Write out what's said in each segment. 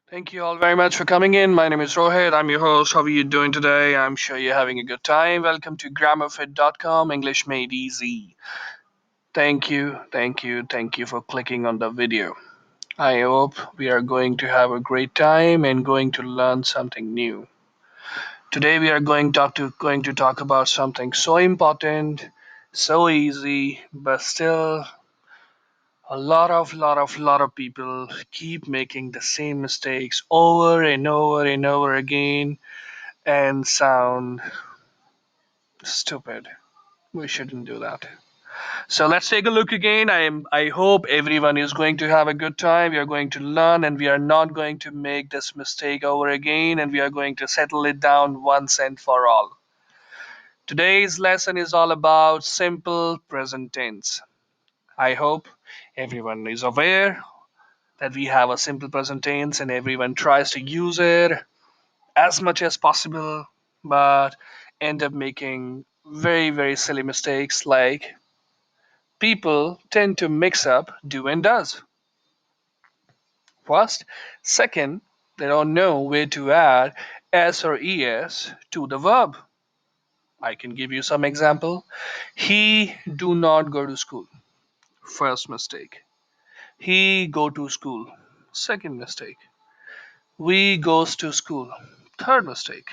Thank you all very much for coming in. My name is Rohit. I'm your host. How are you doing today? I'm sure you're having a good time. Welcome to grammarfit.com, English made easy. Thank you for clicking on the video. I hope we are going to have a great time and going to learn something new. Today we are going to talk about something so important, so easy, but still a lot of people keep making the same mistakes over and over and over again and sound stupid. We shouldn't do that. So let's take a look again. I hope everyone is going to have a good time. We are going to learn and we are not going to make this mistake over again and we are going to settle it down once and for all. Today's lesson is all about simple present tense. I hope everyone is aware that we have a simple present tense and everyone tries to use it as much as possible, but end up making very silly mistakes like people tend to mix up do and does. First, second, they don't know where to add s or es to the verb. I can give you some example. He do not go to school. First mistake. He go to school. Second mistake. We goes to school. Third mistake.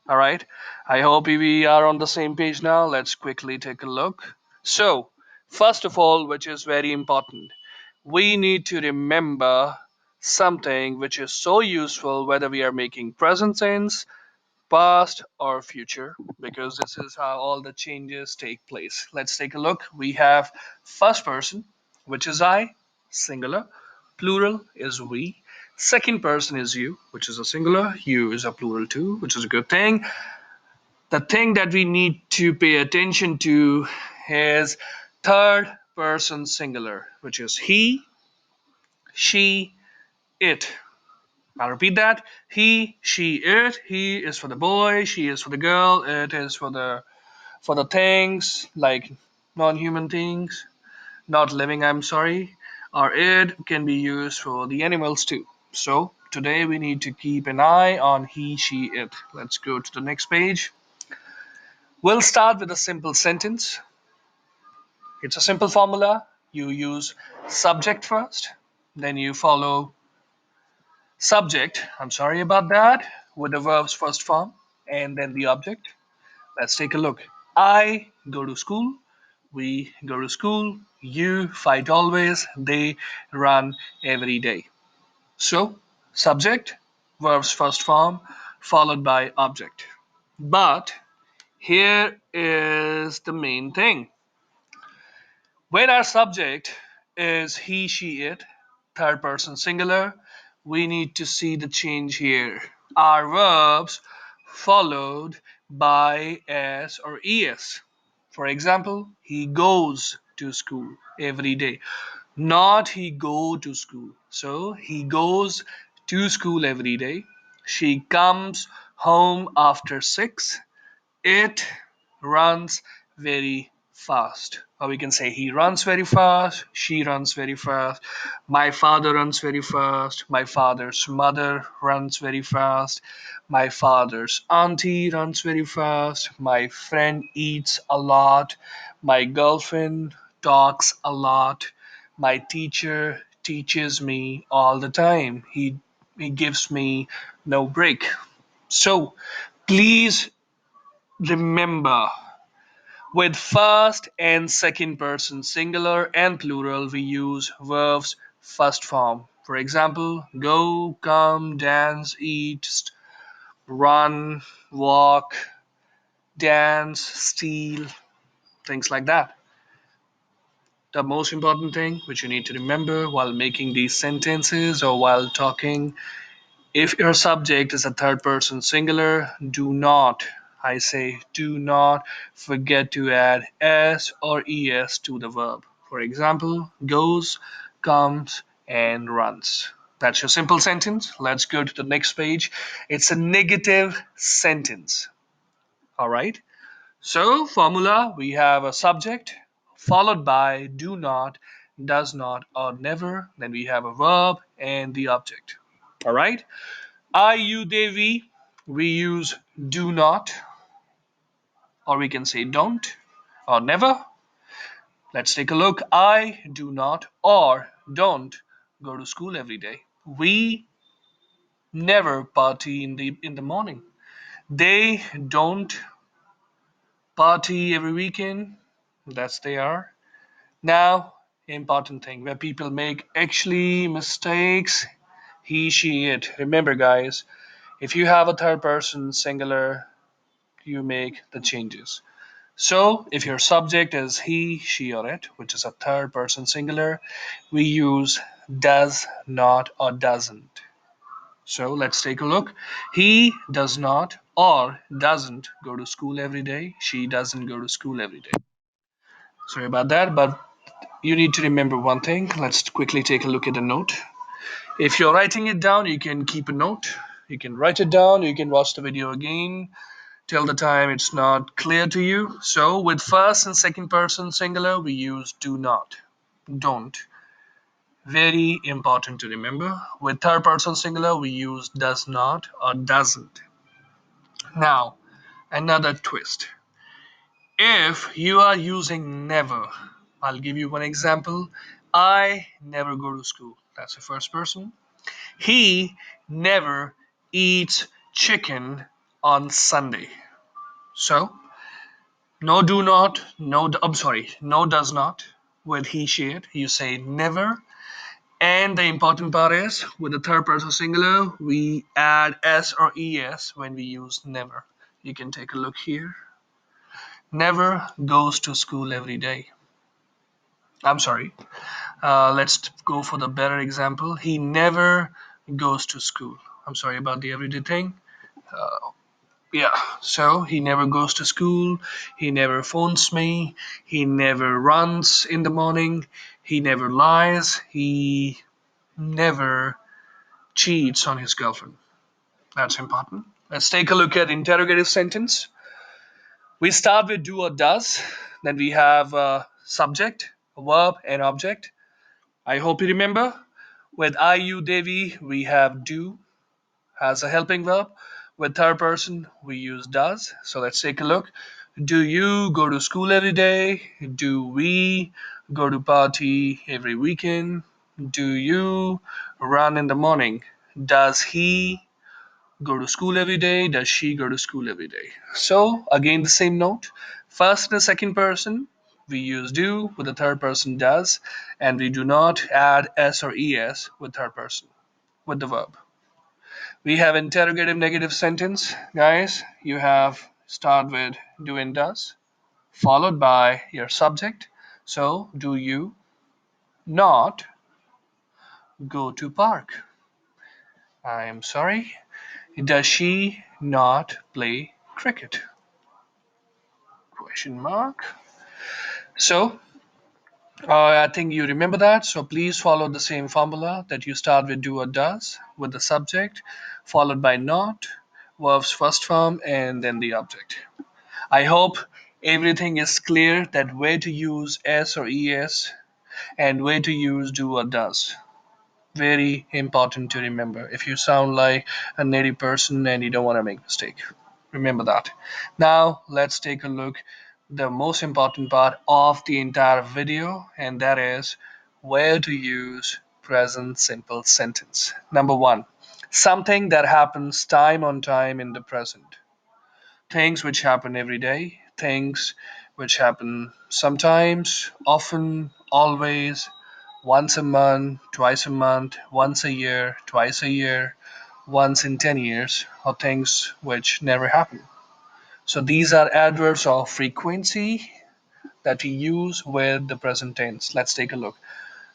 All right. I hope we are on the same page now. Let's quickly take a look. So, first of all, which is very important, we need to remember something which is so useful whether we are making present tense, past, or future, because this is how all the changes take place. Let's take a look. We have first person, which is I, singular. Plural is we. Second person is you, which is a singular. You is a plural too, which is a good thing. The thing that we need to pay attention to is third person singular, which is he, she, it. I'll repeat that. He, she, it. He is for the boy, she is for the girl, it is for the things like non-human things, not living, I'm sorry. Or it can be used for the animals too. So today we need to keep an eye on he, she, it. Let's go to the next page. We'll start with a simple sentence. It's a simple formula. You use subject first, then you follow subject, I'm sorry about that, with the verb's first form, and then the object. Let's take a look. I go to school, we go to school, you fight always, they run every day. So, subject, verb's first form, followed by object. But here is the main thing. When our subject is he, she, it, third person singular, we need to see the change here. Our verbs followed by s or es. For example, he goes to school every day. Not he go to school. So he goes to school every day. She comes home after 6. It runs very fast. Or we can say he runs very fast, she runs very fast, my father runs very fast, my father's mother runs very fast, my father's auntie runs very fast, my friend eats a lot, my girlfriend talks a lot, my teacher teaches me all the time. He gives me no break. So please remember, with first and second person singular and plural, we use verbs first form. For example, go, come, dance, eat, run, walk, dance, steal, things like that. The most important thing which you need to remember while making these sentences or while talking, if your subject is a third person singular, do not, I say, do not forget to add s or es to the verb. For example, goes, comes, and runs. That's your simple sentence. Let's go to the next page. It's a negative sentence. All right. So, formula, we have a subject followed by do not, does not, or never. Then we have a verb and the object. All right. I, you, they, we use do not, or we can say don't, or never. Let's take a look. I do not or don't go to school every day. We never party in the morning. They don't party every weekend. That's they are. Now, important thing where people make actually mistakes. He, she, it. Remember, guys, if you have a third person singular, you make the changes. So, if your subject is he, she, or it, which is a third person singular, we use does not or doesn't. So, let's take a look. He does not or doesn't go to school every day. She doesn't go to school every day. Sorry about that, but you need to remember one thing. Let's quickly take a look at the note. If you're writing it down, you can keep a note. You can write it down. You can watch the video again till the time it's not clear to you. So with first and second person singular, we use do not, don't. Very important to remember. With third person singular, we use does not or doesn't. Now, another twist. If you are using never, I'll give you one example. I never go to school. That's the first person. He never eats chicken on Sunday. So, no do not, no, I'm sorry, no does not. With he, she, it, you say never. And the important part is, with the third person singular, we add s or es when we use never. You can take a look here. Never goes to school every day. I'm sorry. Let's go for the better example. He never goes to school. I'm sorry about the everyday thing. Yeah, so he never goes to school, he never phones me, he never runs in the morning, he never lies, he never cheats on his girlfriend. That's important. Let's take a look at interrogative sentence. We start with do or does, then we have a subject, a verb, and object. I hope you remember. With I, you, they, we have do as a helping verb. With third person, we use does. So let's take a look. Do you go to school every day? Do we go to party every weekend? Do you run in the morning? Does he go to school every day? Does she go to school every day? So again, the same note. First and the second person, we use do. With the third person, does. And we do not add s or es with third person, with the verb. We have interrogative negative sentence, guys. You have start with do and does, followed by your subject. So, do you not go to park? I am sorry. Does she not play cricket? Question mark. So, I think you remember that. So please follow the same formula that you start with do or does with the subject, followed by not, verb's first form, and then the object. I hope everything is clear that where to use s or es and where to use do or does. Very important to remember if you sound like a native person and you don't want to make mistake. Remember that. Now let's take a look the most important part of the entire video, and that is where to use present simple sentence. Number one, something that happens time on time in the present. Things which happen every day, things which happen sometimes, often, always, once a month, twice a month, once a year, twice a year, once in 10 years, or things which never happen. So these are adverbs of frequency that we use with the present tense. Let's take a look.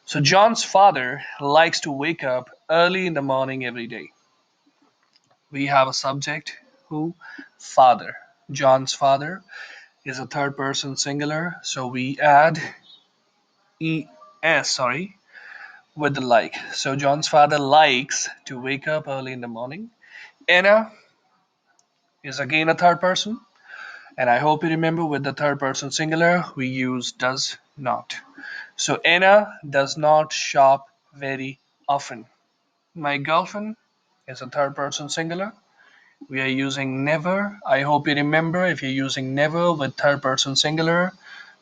So John's father likes to wake up early in the morning every day. We have a subject who? Father. John's father is a third person singular, so we add es, with the like. So John's father likes to wake up early in the morning. Anna is again a third person, and I hope you remember with the third person singular we use does not. So Anna does not shop very often. My girlfriend is a third person singular. We are using never. I hope you remember, if you're using never with third person singular,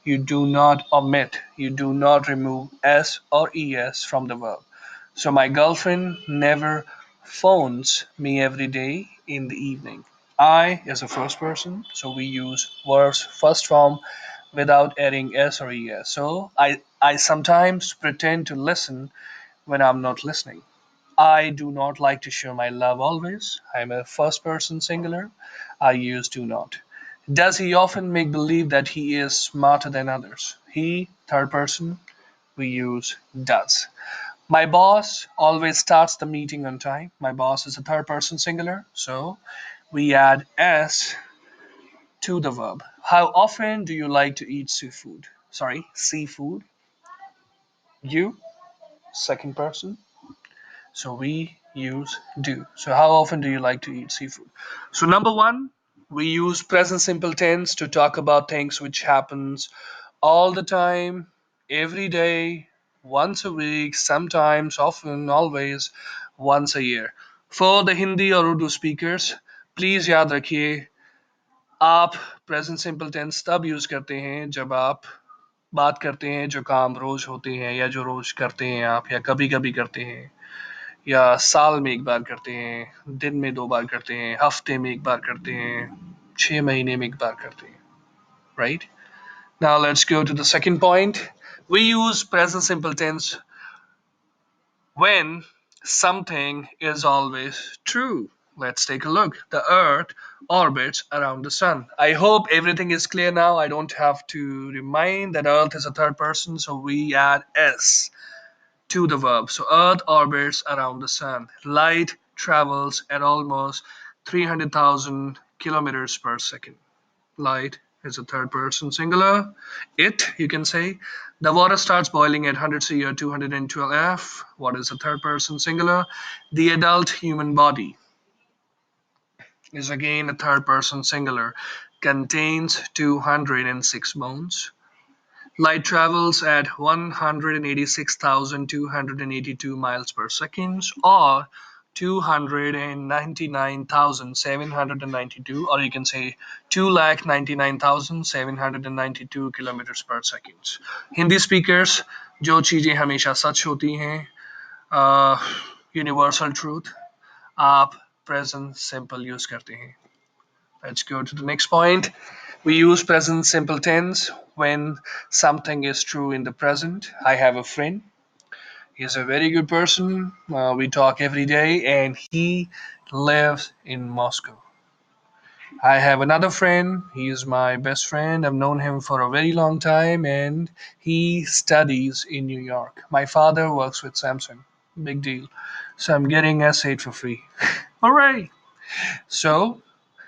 you do not omit, you do not remove s or es from the verb. So my girlfriend never phones me every day in the evening. I is a first person, so we use verbs first form without adding s or es. So I sometimes pretend to listen when I'm not listening. I do not like to show my love always. I'm a first person singular. I use do not. Does he often make believe that he is smarter than others? He, third person, we use does. My boss always starts the meeting on time. My boss is a third person singular, so we add s to the verb. How often do you like to eat seafood? Sorry, seafood. You, second person. So we use do. So how often do you like to eat seafood? So number one, we use present simple tense to talk about things which happens all the time, every day, once a week, sometimes, often, always, once a year. For the Hindi और Urdu speakers, please याद रखिए, आप present simple tense तब use करते हैं जब आप बात करते हैं जो काम रोज होते हैं या जो रोज करते हैं आप या कभी कभी करते हैं या साल में एक बार करते हैं, दिन में दो बार करते हैं, हफ्ते में एक बार करते हैं, 6 महीने में एक बार करते हैं, right? Now let's go to the second point. We use present simple tense when something is always true. Let's take a look. The earth orbits around the sun. I hope everything is clear now. I don't have to remind that earth is a third person, so we add s to the verb. So Earth orbits around the sun. Light travels at almost 300,000 kilometers per second. Light is a third person singular. It, you can say. The water starts boiling at 100 C or 212 F. What is a third person singular? The adult human body is again a third person singular. Contains 206 bones. Light travels at 186,282 miles per second or 299,792, or you can say 2,99,792 kilometers per second. Hindi speakers, जो चीज़ें हमेशा सच होती हैं, universal truth, आप present simple use करते हैं. Let's go to the next point. We use present simple tense when something is true in the present. I have a friend. He's a very good person. We talk every day, and he lives in Moscow. I have another friend. He is my best friend. I've known him for a very long time, and he studies in New York. My father works with Samsung. Big deal. So I'm getting S8 for free. All right. So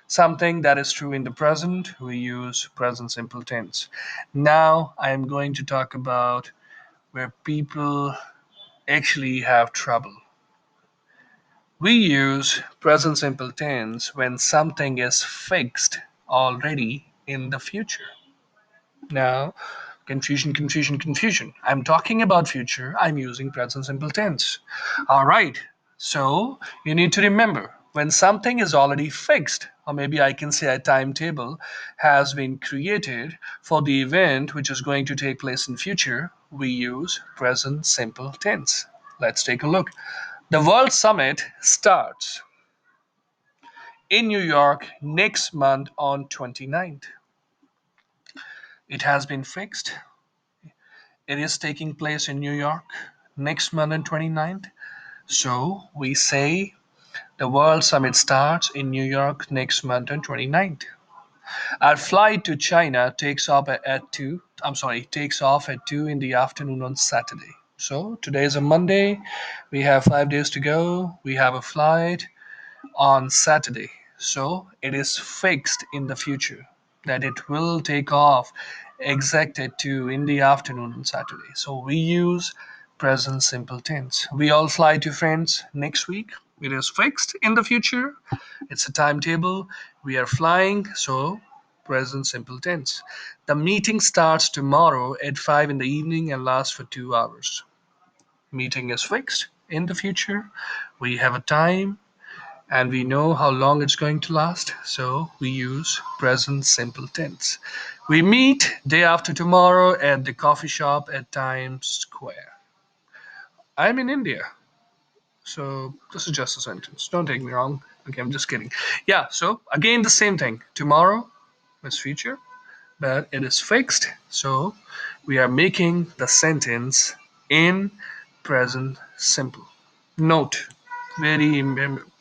something that is true in the present, we use present simple tense. Now I am going to talk about where people actually have trouble. We use present simple tense when something is fixed already in the future. Now, confusion, confusion, confusion. I'm talking about future, I'm using present simple tense. All right, so you need to remember when something is already fixed, or maybe I can say a timetable has been created for the event which is going to take place in future, we use present simple tense. Let's take a look. The World Summit starts in New York next month on 29th. It has been fixed. It is taking place in New York next month on 29th. So we say the World Summit starts in New York next month on 29th. Our flight to China takes off at 2 in the afternoon on Saturday. So today is a Monday. We have 5 days to go. We have a flight on Saturday. So it is fixed in the future that it will take off exact at 2 in the afternoon on Saturday. So we use present simple tense. We all fly to France next week. It is fixed in the future. It's a timetable. We are flying, so present simple tense. The meeting starts tomorrow at 5 in the evening and lasts for 2 hours. Meeting is fixed in the future. We have a time. and we know how long it's going to last, so we use present simple tense. We meet day after tomorrow at the coffee shop at Times Square. I'm in India, so this is just a sentence. Don't take me wrong. Okay, I'm just kidding. Yeah, so again, the same thing. Tomorrow is future, but it is fixed, so we are making the sentence in present simple. Note,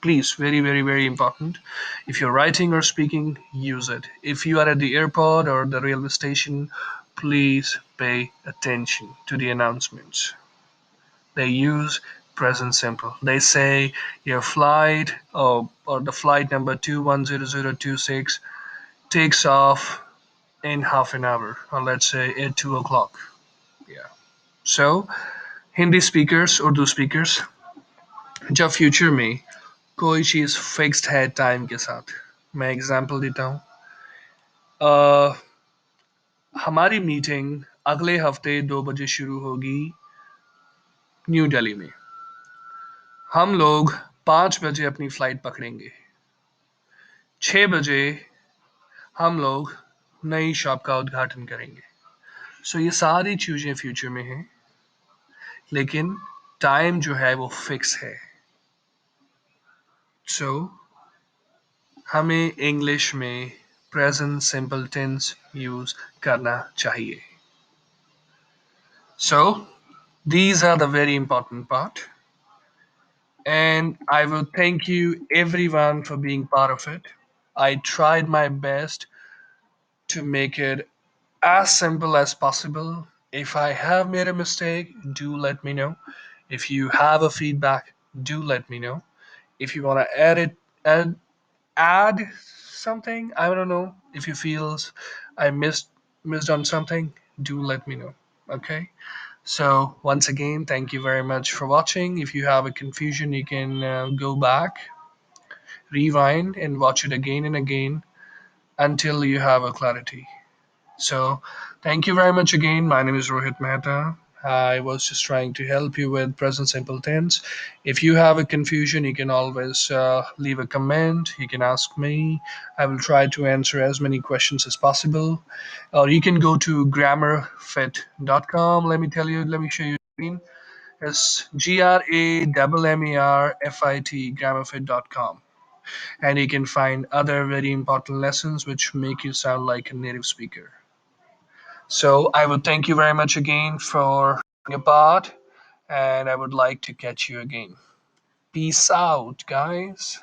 please, very, very, very important. If you're writing or speaking, use it. If you are at the airport or the railway station, please pay attention to the announcements. They use present simple. They say your flight, or the flight number 210026 takes off in half an hour, or let's say at 2 o'clock. Yeah. So Hindi speakers Urdu speakers जब future में कोई चीज़ fixed है time के साथ, मैं example देता हूँ। हमारी मीटिंग अगले हफ्ते 2 बजे शुरू होगी न्यू दिल्ली में। हम लोग 5 बजे अपनी फ्लाइट पकड़ेंगे। 6 बजे हम लोग नई शॉप का उद्घाटन करेंगे। सो ये सारी चीज़ें फ्यूचर में हैं, लेकिन टाइम जो है वो फिक्स है। सो हमें इंग्लिश में प्रेजेंट सिंपल टेंस यूज करना चाहिए। So these are the very important part, and I will thank you everyone for being part of it. I tried my best to make it as simple as possible. If I have made a mistake, do let me know. If you have a feedback, do let me know. If you want to add something, I don't know. If you feel I missed on something, do let me know. Okay. So once again, thank you very much for watching. If you have a confusion, you can go back, rewind, and watch it again and again until you have a clarity. So thank you very much again. My name is Rohit Mehta. I was just trying to help you with present simple tense. If you have a confusion, you can always leave a comment. You can ask me. I will try to answer as many questions as possible. Or you can go to grammarfit.com. Let me show you. It's GRAMMERFIT, grammarfit.com. And you can find other very important lessons which make you sound like a native speaker. So I would thank you very much again for your part, and I would like to catch you again. Peace out, guys.